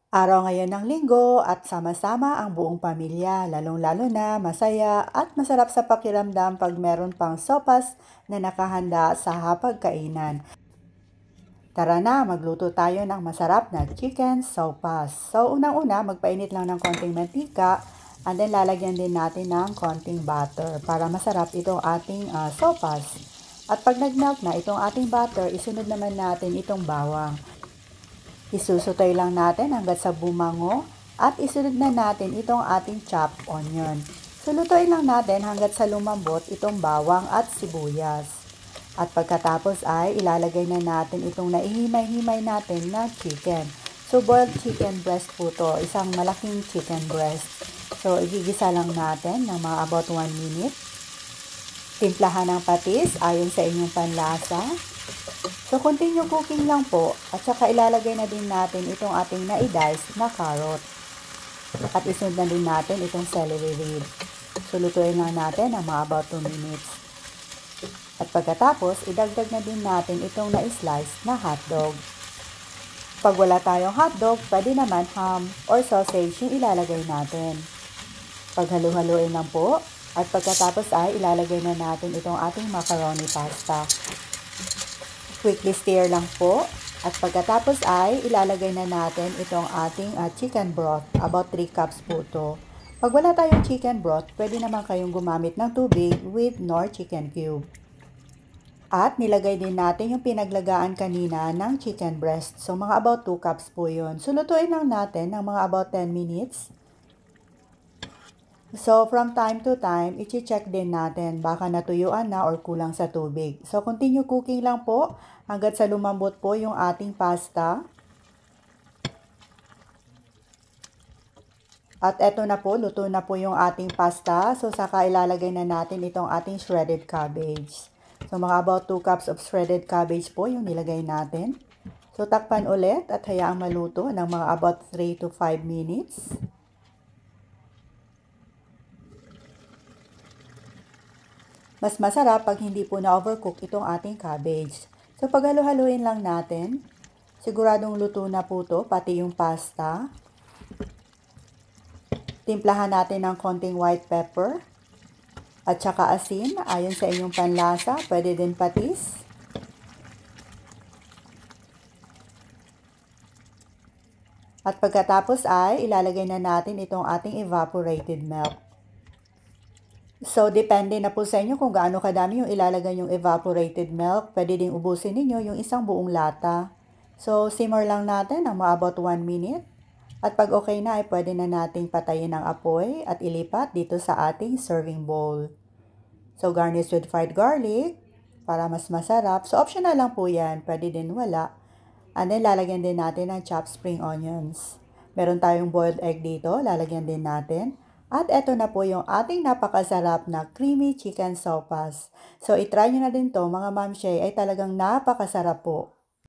Araw ngayon ng linggo at sama-sama ang buong pamilya, lalong-lalo na masaya at masarap sa pakiramdam pag meron pang sopas na nakahanda sa hapagkainan. Tara na, magluto tayo ng masarap na chicken sopas. So, unang-una, magpainit lang ng konting mantika and then lalagyan din natin ng konting butter para masarap itong ating sopas. At pag nag-melt na itong ating butter, isunod naman natin itong bawang. Isusutay lang natin hanggat sa bumango at isunod na natin itong ating chopped onion. Sulutuin lang natin hanggat sa lumambot itong bawang at sibuyas. At pagkatapos ay ilalagay na natin itong naihimay-himay natin na chicken. So boiled chicken breast po to, isang malaking chicken breast. So igigisa lang natin ng mga about 1 minute. Timplahan ng patis ayon sa inyong panlasa. So, continue cooking lang po at saka ilalagay na din natin itong ating na-dice na carrot. At isunod na din natin itong celery leaf. So, lutuin lang natin ng mga about 2 minutes. At pagkatapos, idagdag na din natin itong na-slice na hotdog. Pag wala tayong hotdog, pwede naman ham or sausage yung ilalagay natin. Paghalu-haluin lang po at pagkatapos ay ilalagay na natin itong ating macaroni pasta. Quickly stir lang po. At pagkatapos ay ilalagay na natin itong ating chicken broth. About 3 cups po ito. Pag wala tayong chicken broth, pwede naman kayong gumamit ng tubig with Knorr chicken cube. At nilagay din natin yung pinaglagaan kanina ng chicken breast. So mga about 2 cups po yun. So lutuin lang natin ng mga about 10 minutes. So, from time to time, i-check din natin baka natuyuan na or kulang sa tubig. So, continue cooking lang po hanggat sa lumambot po yung ating pasta. At eto na po, luto na po yung ating pasta. So, saka ilalagay na natin itong ating shredded cabbage. So, mga about 2 cups of shredded cabbage po yung nilagay natin. So, takpan ulit at hayaang maluto ng mga about 3 to 5 minutes. Mas masarap pag hindi po na-overcook itong ating cabbage. So, paghalo-haluin lang natin. Siguradong luto na po to, pati yung pasta. Timplahan natin ng konting white pepper. At saka asin, ayon sa inyong panlasa. Pwede din patis. At pagkatapos ay ilalagay na natin itong ating evaporated milk. So, depende na po sa inyo kung gaano kadami yung ilalagay yung evaporated milk. Pwede ding ubusin ninyo yung isang buong lata. So, simmer lang natin ng mga about 1 minute. At pag okay na ay pwede na nating patayin ang apoy at ilipat dito sa ating serving bowl. So, garnish with fried garlic para mas masarap. So, optional lang po yan. Pwede din wala. And then, lalagyan din natin ng chopped spring onions. Meron tayong boiled egg dito. Lalagyan din natin. At eto na po yung ating napakasarap na creamy chicken sopas. So, itry nyo na din to mga Ma'am Shay, ay talagang napakasarap po.